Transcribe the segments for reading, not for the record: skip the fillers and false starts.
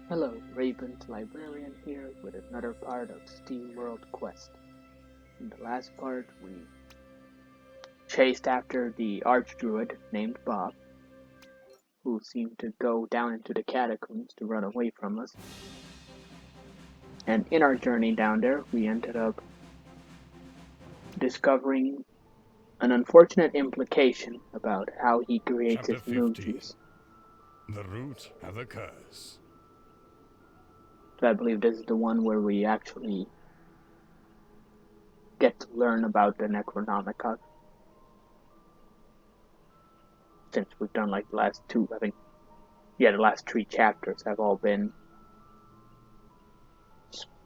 Hello, Raven's Librarian here with another part of Steamworld quest. In the last part, we chased after the Archdruid named Bob, who seemed to go down into the catacombs to run away from us. And in our journey down there, we ended up discovering an unfortunate implication about how he creates his moonjuice. The root of the curse. So I believe this is the one where we actually get to learn about the Necronomicog. Since we've done like the last two, the last three chapters have all been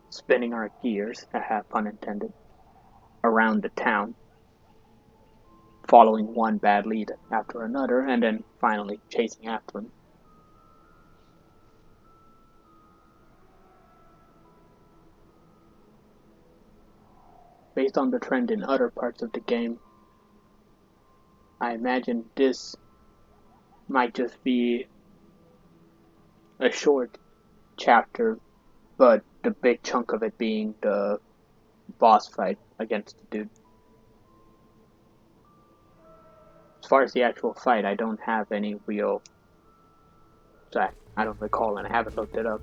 spinning our gears, pun intended, around the town, following one bad lead after another, and then finally chasing after him. Based on the trend in other parts of the game, I imagine this might just be a short chapter, but the big chunk of it being the boss fight against the dude. As far as the actual fight, I don't have any real... I don't recall, and I haven't looked it up.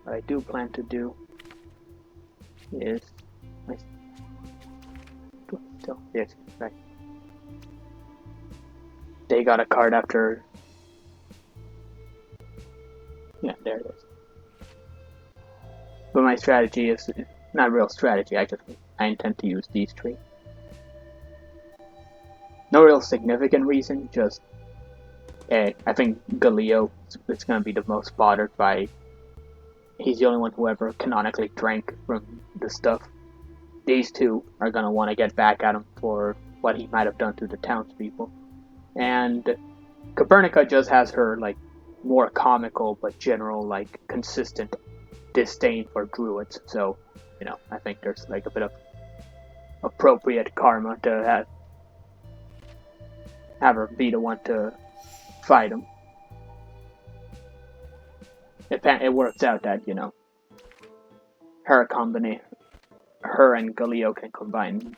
What I do plan to do is... Yes, right. They got a card after... Yeah, there it is. But my strategy is not real strategy, I intend to use these three. No real significant reason, just I think Galileo is going to be the most bothered by... He's the only one who ever canonically drank from the stuff. These two are going to want to get back at him for what he might have done to the townspeople. And Copernica just has her, more comical but general, consistent disdain for druids. So, I think there's, a bit of appropriate karma to have her be the one to fight him. It works out that, her and Galileo can combine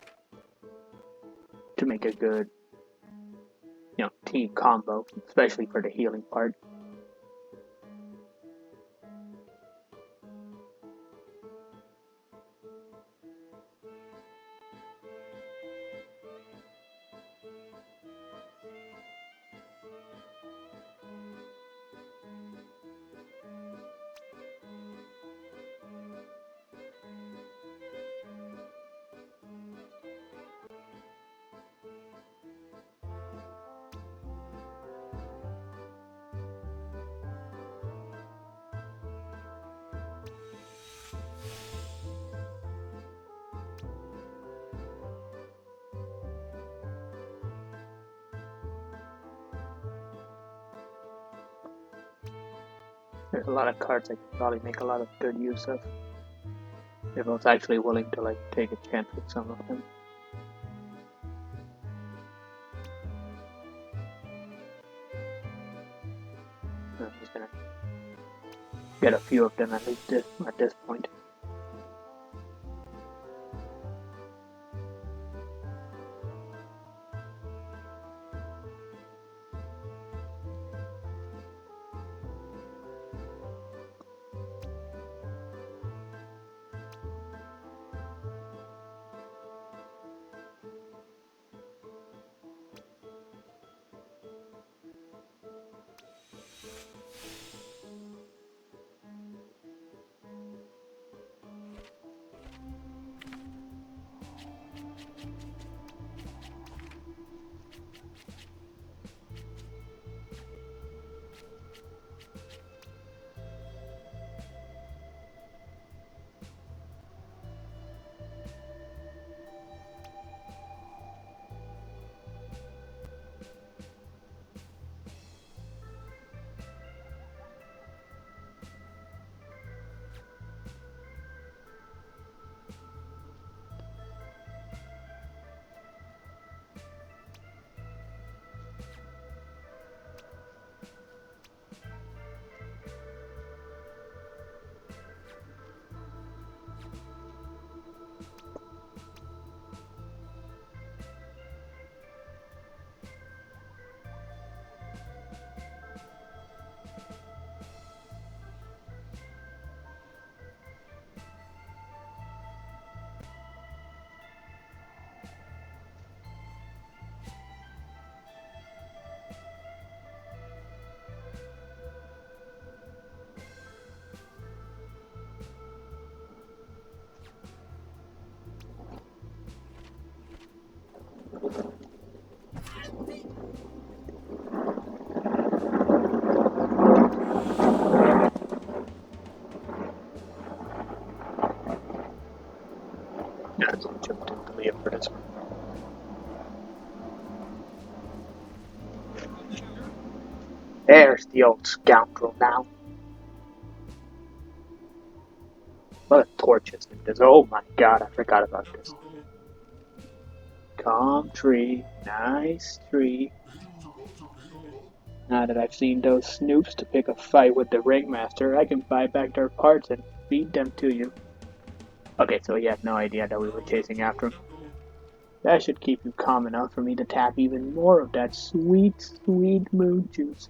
to make a good, team combo, especially for the healing part. There's a lot of cards I could probably make a lot of good use of if I was actually willing to take a chance with some of them. I'm just gonna get a few of them at least at this point. There's the old scoundrel now. What a torches in this. Oh my god, I forgot about this. Calm tree. Nice tree. Now that I've seen those snoops to pick a fight with the ringmaster, I can buy back their parts and feed them to you. Okay, so he had no idea that we were chasing after him. That should keep you calm enough for me to tap even more of that sweet, sweet moon juice.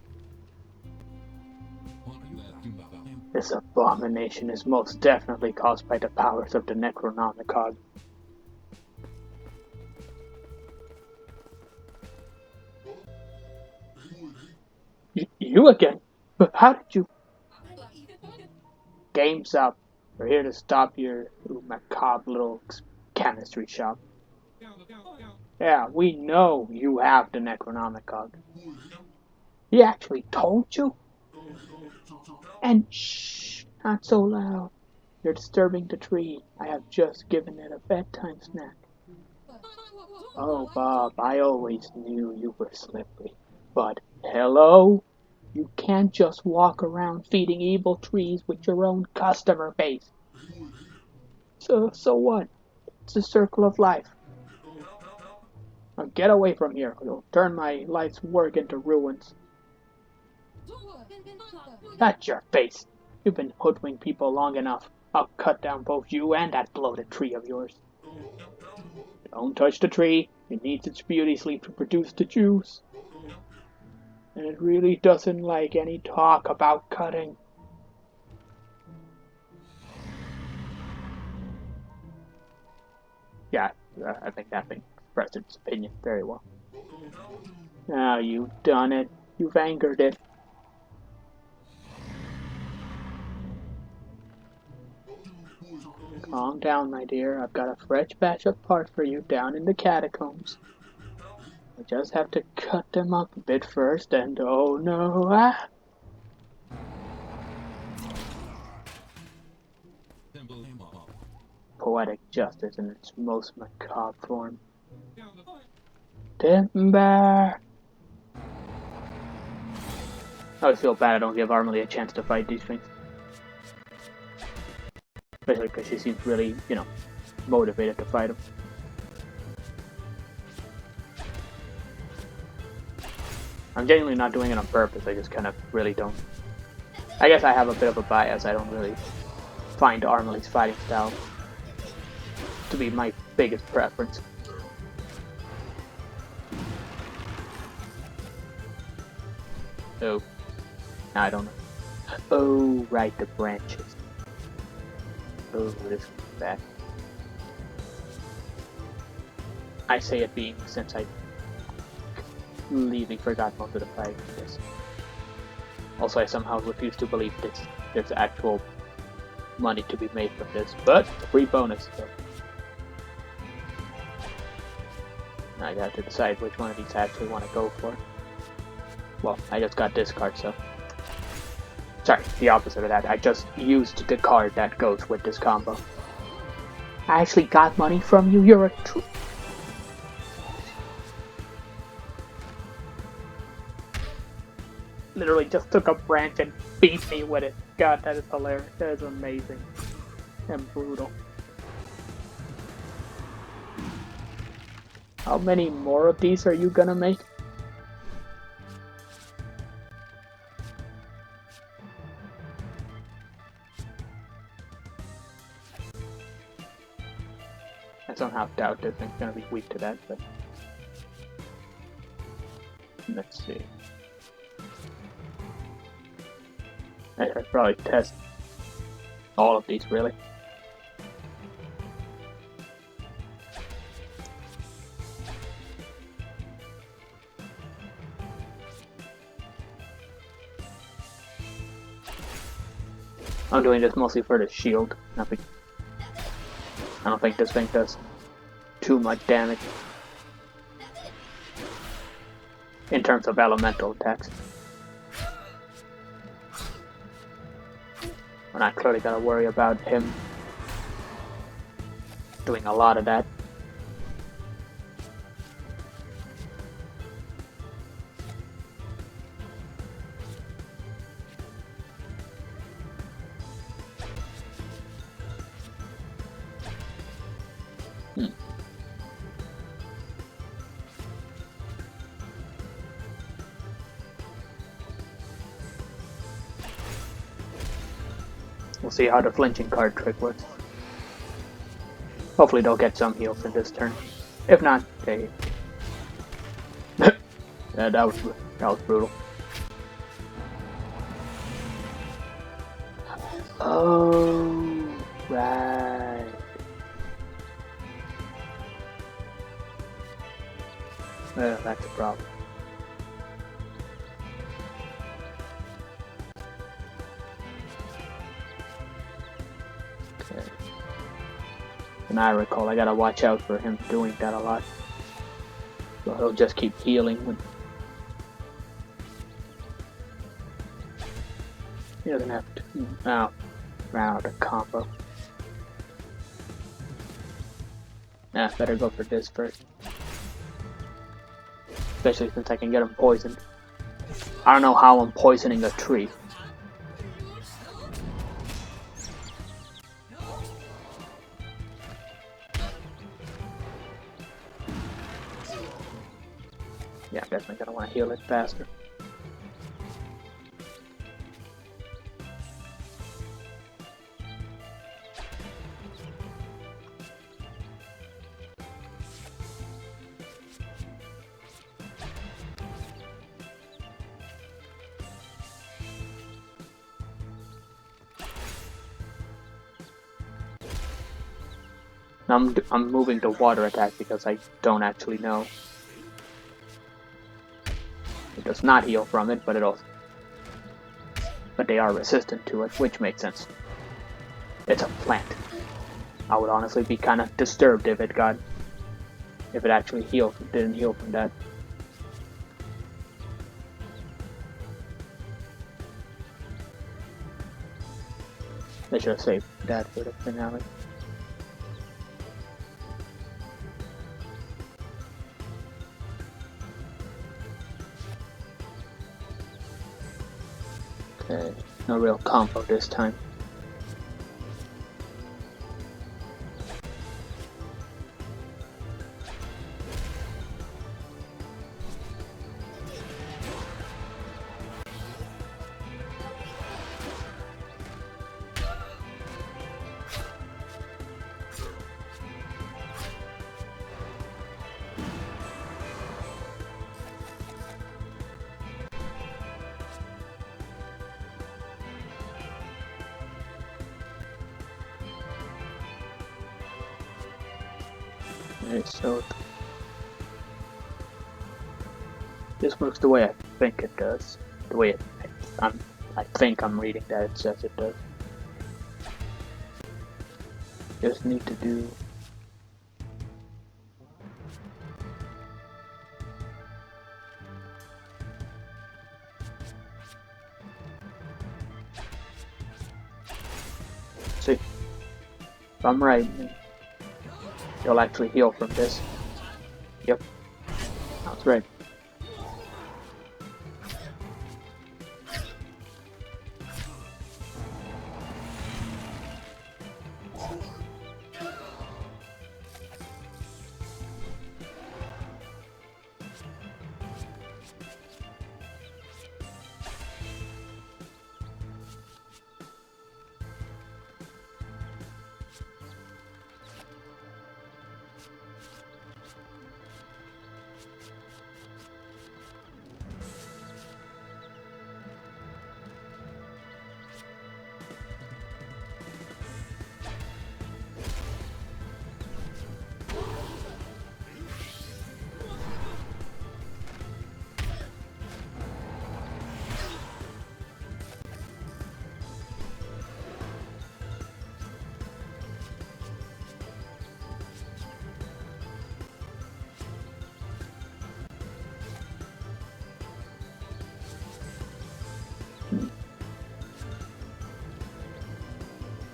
This abomination is most definitely caused by the powers of the Necronomicog. You again? But how did you? Game's up. We're here to stop your macabre little chemistry shop. Yeah, we know you have the Necronomicog. He actually told you? And shh, not so loud. You're disturbing the tree. I have just given it a bedtime snack. Oh, Bob, I always knew you were slippery. But, hello? You can't just walk around feeding evil trees with your own customer base. So what? It's a circle of life. Now get away from here, or you'll turn my life's work into ruins. That's your face. You've been hoodwinking people long enough. I'll cut down both you and that bloated tree of yours. Don't touch the tree. It needs its beauty sleep to produce the juice. And it really doesn't like any talk about cutting. Yeah, I think that thing expressed its opinion very well. Now you've done it. You've angered it. Calm down, my dear. I've got a fresh batch of parts for you down in the catacombs. I just have to cut them up a bit first, and oh no, Poetic justice in its most macabre form. Timber! I always feel bad I don't give Armely a chance to fight these things. Especially because she seems really, motivated to fight them. I'm genuinely not doing it on purpose, I just kind of really don't. I guess I have a bit of a bias, I don't really find Armely's fighting style to be my biggest preference. Oh. I don't know. Oh, right, the branches. Oh, this is bad. I say it being since I completely forgot most of the fight. Yes. Also, I somehow refuse to believe there's actual money to be made from this, but free bonus. So. Now I have to decide which one of these I actually want to go for. Well, I just got this card, so. Sorry, the opposite of that. I just used the card that goes with this combo. I actually got money from you? You're a literally just took a branch and beat me with it. God, that is hilarious. That is amazing. And brutal. How many more of these are you gonna make? I somehow doubt this thing's gonna be weak to that, but let's see. I should probably test all of these, really. I'm doing this mostly for the shield. Nothing. I don't think this thing does too much damage in terms of elemental attacks. And I clearly gotta worry about him doing a lot of that. We'll see how the flinching card trick works. Hopefully they'll get some heals in this turn. If not, they... yeah, that was brutal. Oh, right. Well, that's a problem. Okay. And I recall, I gotta watch out for him doing that a lot. So he'll just keep healing. He doesn't have to. Oh, ran out of combo. Nah, better go for this first. Especially since I can get him poisoned. I don't know how I'm poisoning a tree. Yeah, I'm definitely gonna want to heal it faster. I'm moving to water attack because I don't actually know. It does not heal from it, but but they are resistant to it, which makes sense. It's a plant. I would honestly be kind of disturbed if it actually didn't heal from that. They should have saved that for the finale. Okay, no real combo this time. Okay, so this works the way I think it does. The way I think I'm reading that it says it does. Just need to do see if I'm right. You'll actually heal from this. Yep. That's right.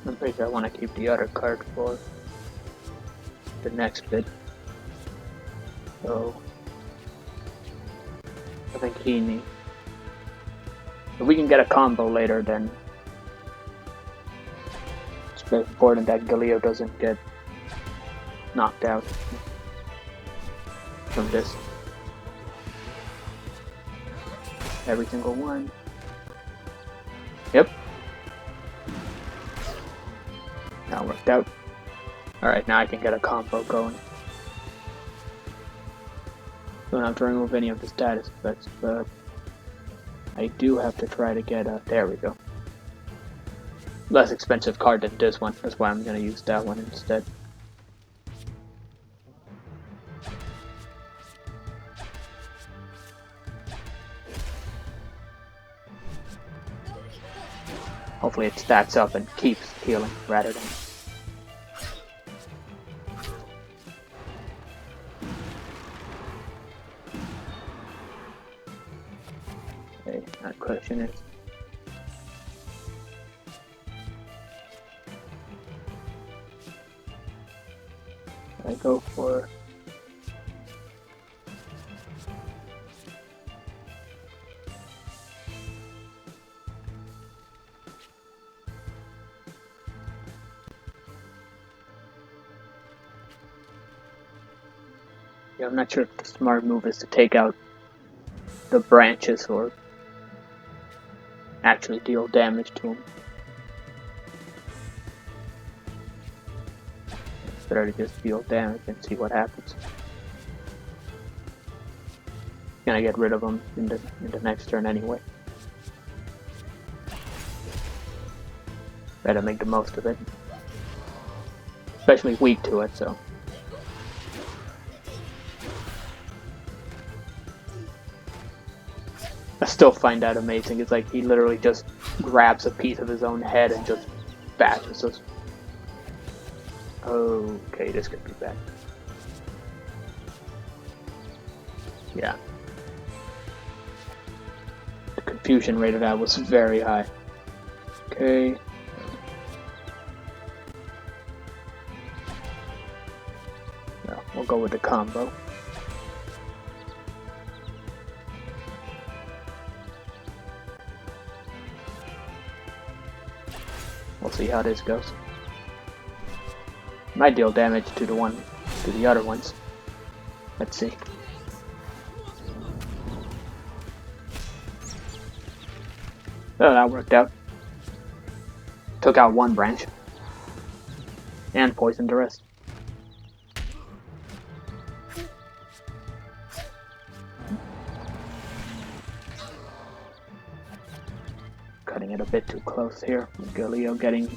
I'm pretty sure I want to keep the other card for the next bit. So I think he needs. If we can get a combo later, then it's very important that Galio doesn't get knocked out from this. Every single one. Yep. That worked out. Alright, now I can get a combo going. Don't have to remove any of the status effects, but I do have to try to get a... There we go. Less expensive card than this one. That's why I'm going to use that one instead. Hopefully it stacks up and keeps healing rather than... Okay, that question is... I go for... Yeah, I'm not sure if the smart move is to take out the branches or actually deal damage to them. It's better to just deal damage and see what happens. Gonna get rid of them in the next turn anyway. Better make the most of it. Especially weak to it, so. I still find that amazing. It's like he literally just grabs a piece of his own head and just bashes us. Okay, this could be bad. Yeah. The confusion rate of that was very high. Okay. Yeah, we'll go with the combo. We'll see how this goes. Might deal damage to the other ones. Let's see. Oh, that worked out. Took out one branch. And poisoned the rest. Cutting it a bit too close here. Galileo getting...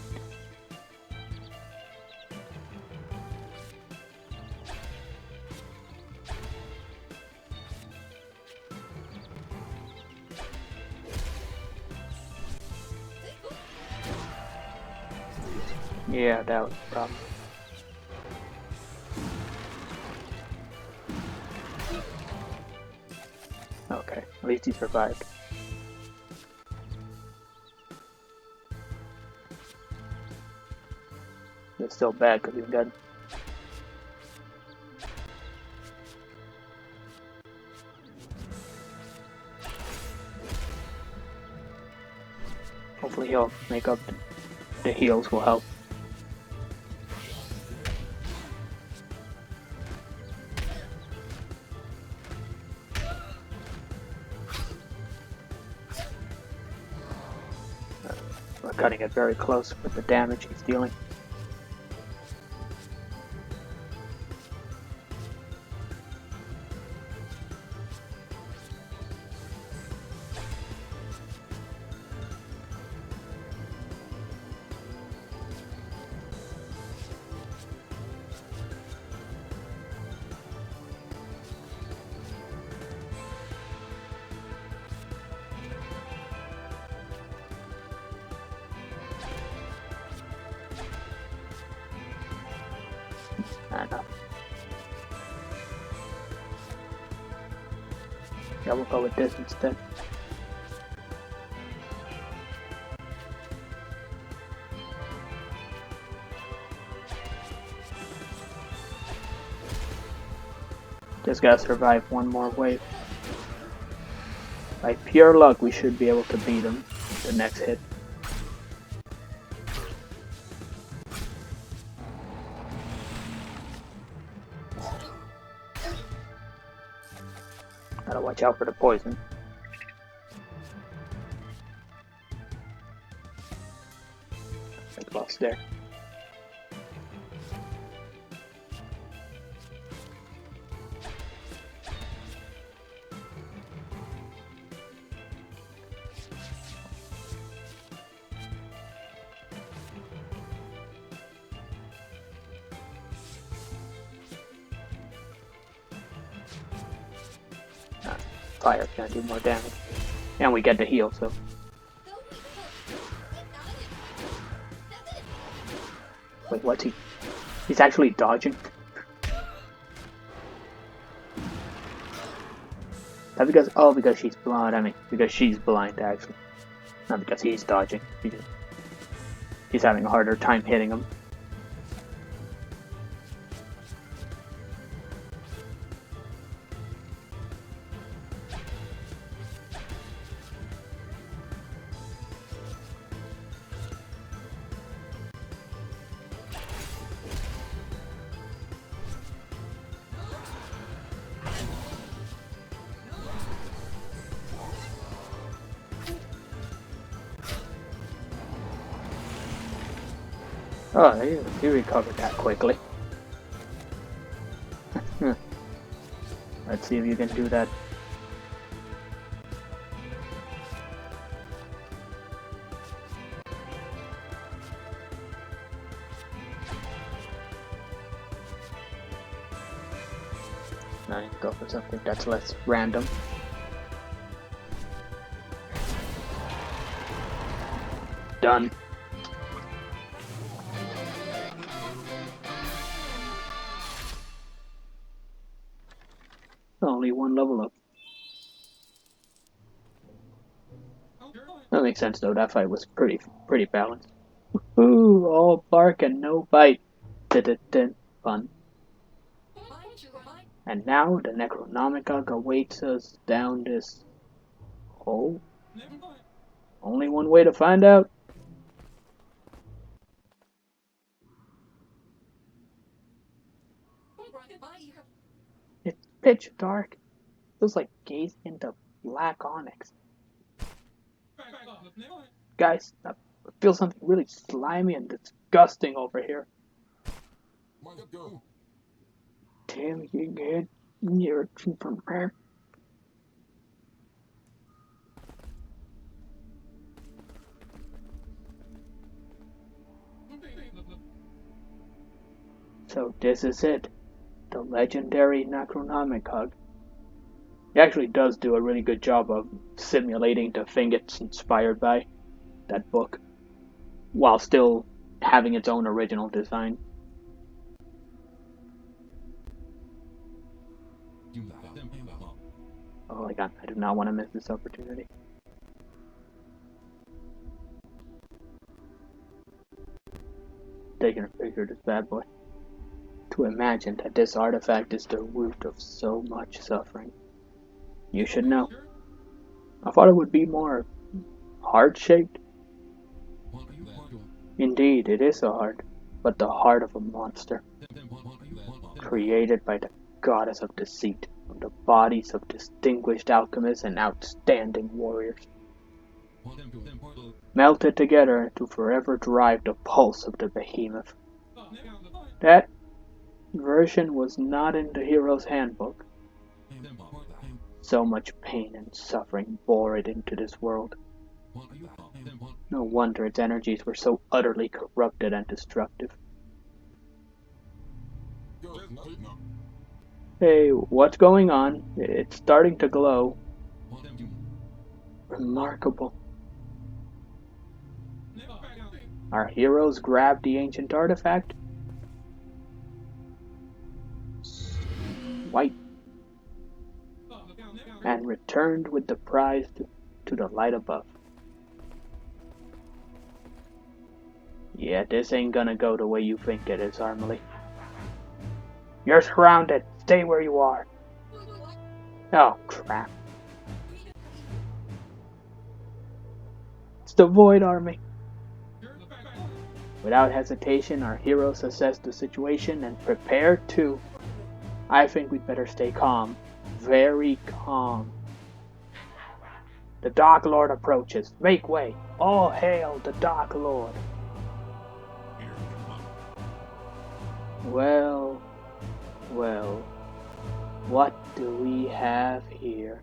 Yeah, that was the problem. Okay, at least he survived. It's still bad because he's dead. Hopefully he'll make up. The heals will help. We're cutting it very close with the damage he's dealing. Enough. Yeah, we'll go with this instead. Just gotta survive one more wave. By pure luck, we should be able to beat him the next hit. Gotta watch out for the poison. Big loss there. fire can do more damage. And we get the heal, so. Wait, what's he? He's actually dodging? That because, oh, because she's blind, I mean, because she's blind, actually. Not because he's dodging. He's having a harder time hitting him. Oh, he recovered that quickly. Let's see if you can do that. Now go for something that's less random. Done. Only one level up. That makes sense though, that fight was pretty balanced. Ooh, all bark and no bite. Fun. And now the Necronomicog awaits us down this hole. Only one way to find out. It's pitch dark. Feels like gazing into black onyx. Guys, I feel something really slimy and disgusting over here. Damn, you get near from her. So this is it. The legendary Necronomicog. It actually does do a really good job of simulating the thing it's inspired by, that book, while still having its own original design. Oh my god, I do not want to miss this opportunity. Taking a picture of this bad boy. To imagine that this artifact is the root of so much suffering. You should know. I thought it would be more heart-shaped. Indeed, it is a heart, but the heart of a monster. Created by the goddess of deceit, from the bodies of distinguished alchemists and outstanding warriors. Melted together to forever drive the pulse of the behemoth. That version was not in the hero's handbook. So much pain and suffering bore it into this world. No wonder its energies were so utterly corrupted and destructive. Hey, what's going on? It's starting to glow. Remarkable. Our heroes grabbed the ancient artifact. White. And returned with the prize to the light above. Yeah, this ain't gonna go the way you think it is, Armely. You're surrounded. Stay where you are. Oh, crap. It's the Void Army. Without hesitation, our heroes assess the situation and prepare to... I think we'd better stay calm. Very calm. The Dark Lord approaches. Make way. All hail the Dark Lord. Well, well, what do we have here?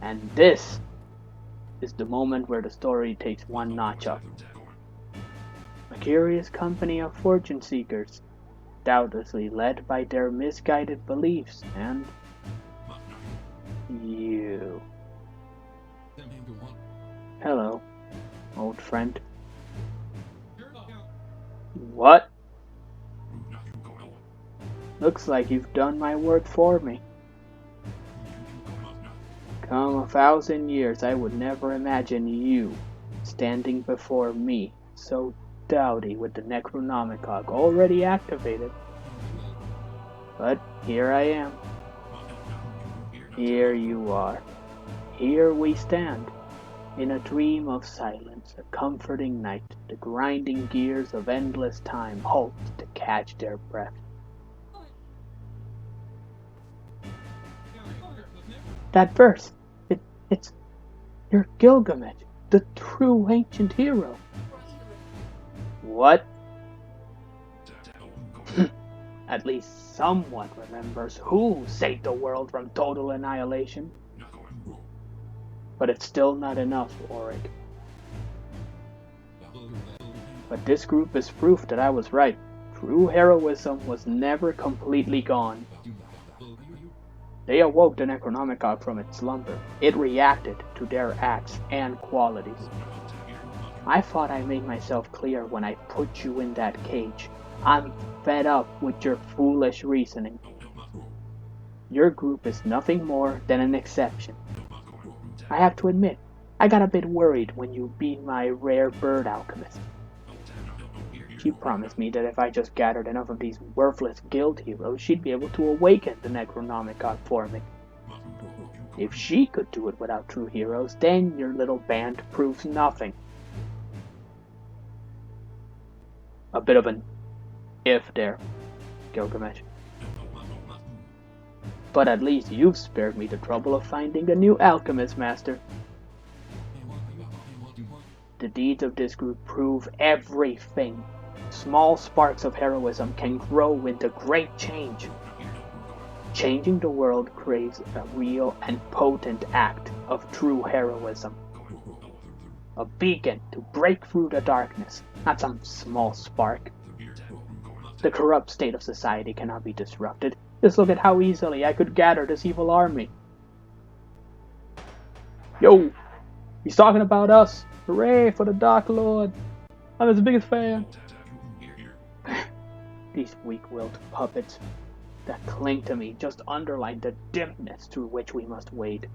And this is the moment where the story takes one notch up. A curious company of fortune seekers, doubtlessly led by their misguided beliefs, and you. Hello, old friend. What? Looks like you've done my work for me. Come 1,000 years, I would never imagine you standing before me, so dowdy with the Necronomicog already activated. But here I am. Here you are. Here we stand. In a dream of silence, a comforting night, the grinding gears of endless time halt to catch their breath. That verse, it's you're Gilgamesh, the true ancient hero. What? At least someone remembers who saved the world from total annihilation. But it's still not enough, Auric. But this group is proof that I was right. True heroism was never completely gone. They awoke the Necronomicog from its slumber. It reacted to their acts and qualities. I thought I made myself clear when I put you in that cage. I'm fed up with your foolish reasoning. Your group is nothing more than an exception. I have to admit, I got a bit worried when you beat my rare bird alchemist. She promised me that if I just gathered enough of these worthless guild heroes, she'd be able to awaken the Necronomicog for me. If she could do it without true heroes, then your little band proves nothing. A bit of an if there, Gilgamesh. But at least you've spared me the trouble of finding a new alchemist master. The deeds of this group prove everything. Small sparks of heroism can grow into great change. Changing the world craves a real and potent act of true heroism. A beacon to break through the darkness, not some small spark. The corrupt state of society cannot be disrupted. Just look at how easily I could gather this evil army. Yo! He's talking about us! Hooray for the Dark Lord! I'm his biggest fan! These weak-willed puppets that cling to me just underline the dimness through which we must wade.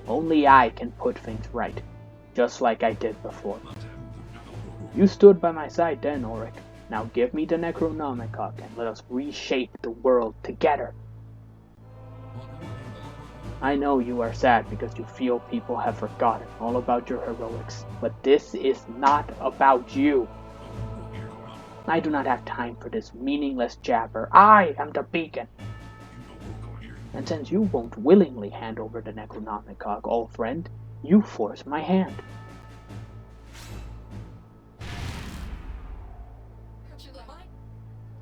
Only I can put things right, just like I did before. You stood by my side then, Auric. Now give me the Necronomicog and let us reshape the world together. I know you are sad because you feel people have forgotten all about your heroics, but this is not about you. I do not have time for this meaningless jabber. I am the beacon. And since you won't willingly hand over the Necronomicog, old friend, you force my hand.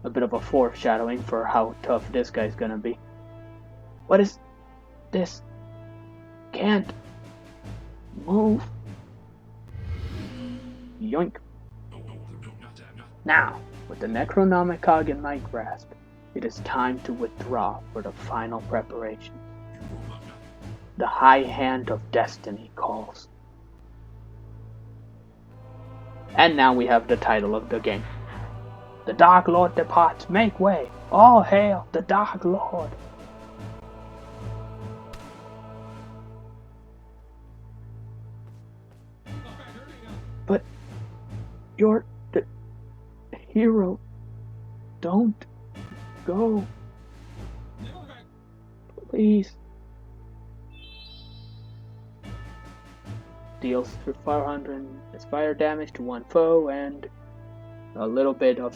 A bit of a foreshadowing for how tough this guy's gonna be. What is this? Can't move. Yoink. Now, with the Necronomicog in my grasp, it is time to withdraw for the final preparation. The high hand of destiny calls. And now we have the title of the game. The Dark Lord departs, make way! All hail the Dark Lord! But you're the hero. Don't go. Please. Deals for 400 fire damage to one foe and a little bit of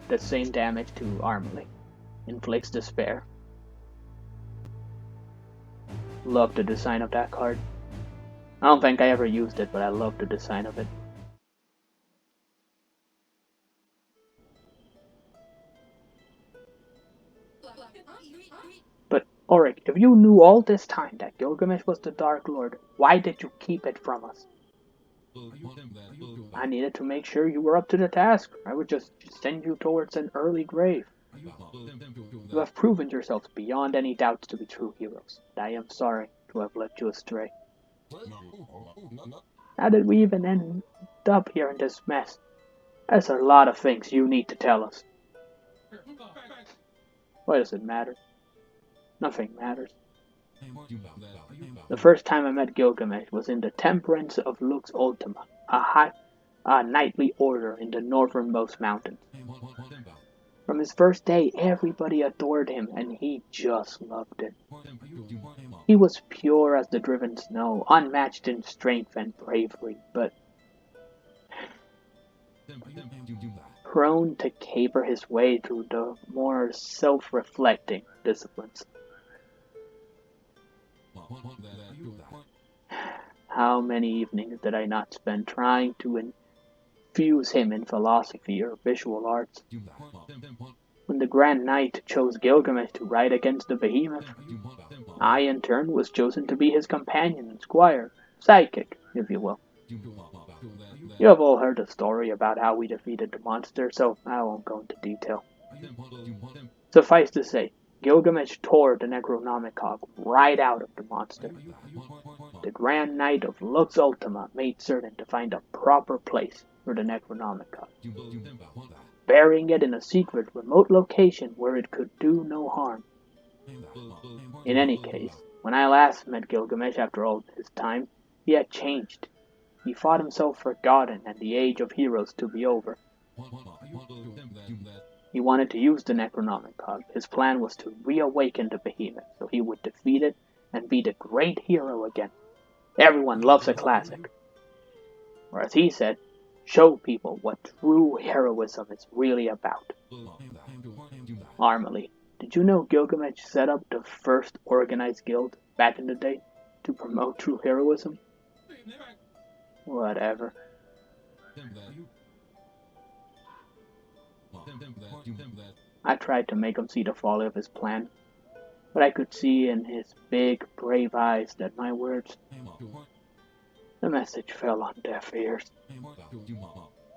the same damage to Armley. Inflicts despair. Love the design of that card. I don't think I ever used it, but I love the design of it. But Auric, if you knew all this time that Gilgamesh was the Dark Lord, why did you keep it from us? I needed to make sure you were up to the task. I would just send you towards an early grave. You have proven yourselves beyond any doubts to be true heroes, and I am sorry to have led you astray. How did we even end up here in this mess? There's a lot of things you need to tell us. Why does it matter? Nothing matters. The first time I met Gilgamesh was in the Temperance of Lux Ultima, a knightly order in the northernmost mountains. From his first day, everybody adored him, and he just loved it. He was pure as the driven snow, unmatched in strength and bravery, but prone to caper his way through the more self-reflecting disciplines. How many evenings did I not spend trying to infuse him in philosophy or visual arts? When the Grand Knight chose Gilgamesh to ride against the behemoth, I in turn was chosen to be his companion and squire, sidekick, if you will. You have all heard the story about how we defeated the monster, so I won't go into detail. Suffice to say, Gilgamesh tore the Necronomicog right out of the monster. The Grand Knight of Lux Ultima made certain to find a proper place for the Necronomicog, burying it in a secret remote location where it could do no harm. In any case, when I last met Gilgamesh after all this time, he had changed. He thought himself forgotten and the age of heroes to be over. He wanted to use the Necronomicog. His plan was to reawaken the behemoth so he would defeat it and be the great hero again. Everyone loves a classic. Or as he said, show people what true heroism is really about. Armally, did you know Gilgamesh set up the first organized guild back in the day to promote true heroism? Whatever. I tried to make him see the folly of his plan, but I could see in his big, brave eyes that my words, the message fell on deaf ears.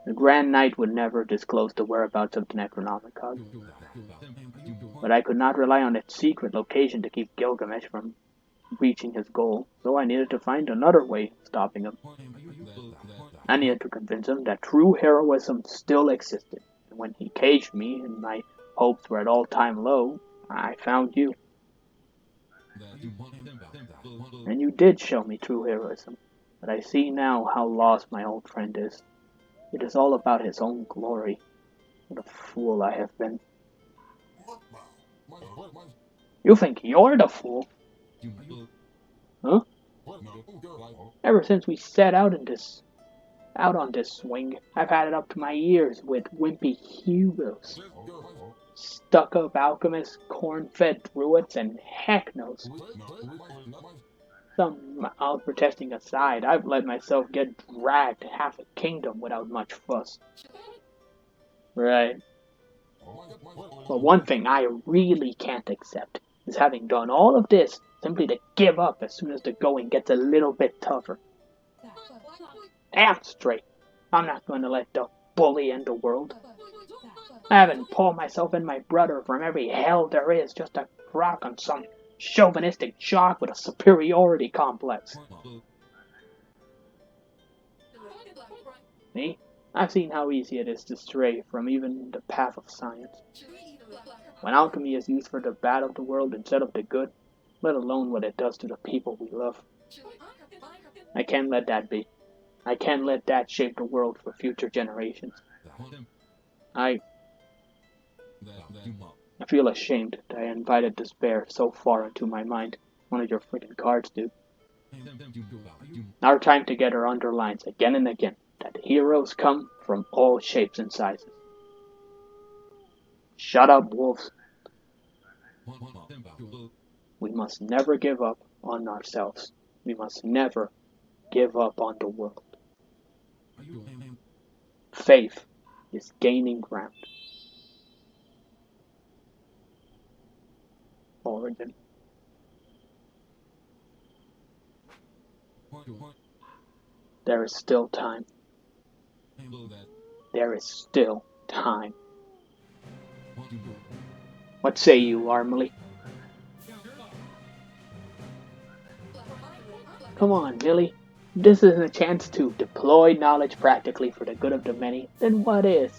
The Grand Knight would never disclose the whereabouts of the Necronomicog, but I could not rely on its secret location to keep Gilgamesh from reaching his goal, so I needed to find another way of stopping him. I needed to convince him that true heroism still existed, and when he caged me and my hopes were at all-time low, I found you. And you did show me true heroism, but I see now how lost my old friend is. It is all about his own glory. What a fool I have been. You think you're the fool? Huh? Ever since we set out on this swing, I've had it up to my ears with wimpy heroes, stuck-up alchemists, corn-fed druids, and heck knows. Some out-protesting aside, I've let myself get dragged half a kingdom without much fuss. Right. But one thing I really can't accept is having done all of this simply to give up as soon as the going gets a little bit tougher. Damn straight. I'm not going to let the bully end the world. I haven't pulled myself and my brother from every hell there is just to rock on some chauvinistic jock with a superiority complex. Me? I've seen how easy it is to stray from even the path of science. When alchemy is used for the bad of the world instead of the good, let alone what it does to the people we love. I can't let that be. I can't let that shape the world for future generations. I feel ashamed that I invited despair so far into my mind. One of your freaking cards, dude. Our time together underlines again and again that heroes come from all shapes and sizes. Shut up, wolves. We must never give up on ourselves. We must never give up on the world. Faith is gaining ground. Origin. There is still time. There is still time. What say you, Armley? Come on, Millie. If this isn't a chance to deploy knowledge practically for the good of the many, then what is?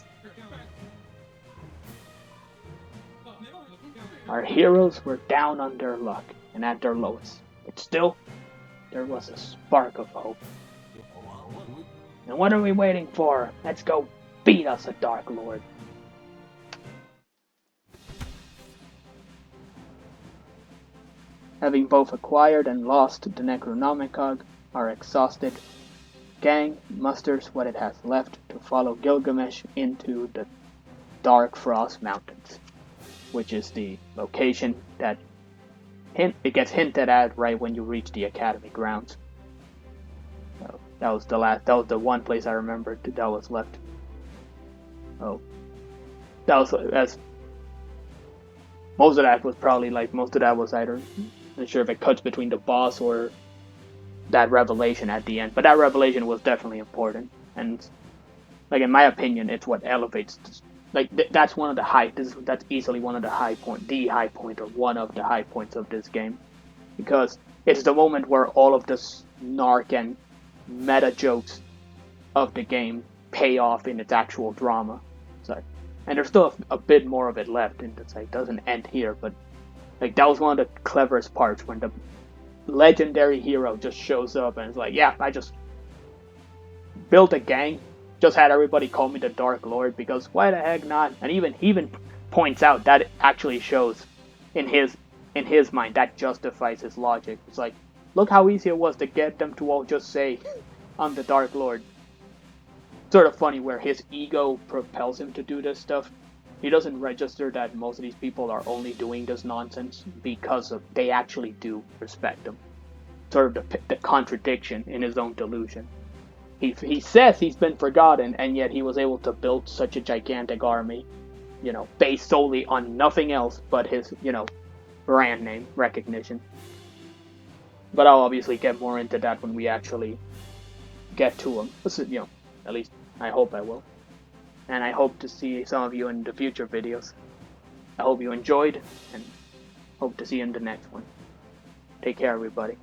Our heroes were down on their luck and at their lowest, but still, there was a spark of hope. And what are we waiting for? Let's go beat us a Dark Lord. Having both acquired and lost the Necronomicog, our exhausted gang musters what it has left to follow Gilgamesh into the Dark Frost Mountains, which is the location that it gets hinted at right when you reach the Academy grounds. So that was the one place I remembered that was left. Oh, that was as most of that was either. I'm not sure if it cuts between the boss or that revelation at the end, but that revelation was definitely important, and like in my opinion, it's what elevates. That's one of the that's easily one of the high point, or one of the high points of this game, because it's the moment where all of the snark and meta jokes of the game pay off in its actual drama. So, and there's still a bit more of it left, and it's like it doesn't end here, but like that was one of the cleverest parts when the legendary hero just shows up and it's like, yeah, I just built a gang, just had everybody call me the Dark Lord because why the heck not? And he even points out that it actually shows in his mind that justifies his logic. It's like, look how easy it was to get them to all just say, I'm the Dark Lord. Sort of funny where his ego propels him to do this stuff. He doesn't register that most of these people are only doing this nonsense because they actually do respect him. Sort of the contradiction in his own delusion. He says he's been forgotten, and yet he was able to build such a gigantic army, based solely on nothing else but his, brand name recognition. But I'll obviously get more into that when we actually get to him. At least I hope I will. And I hope to see some of you in the future videos. I hope you enjoyed, and hope to see you in the next one. Take care, everybody.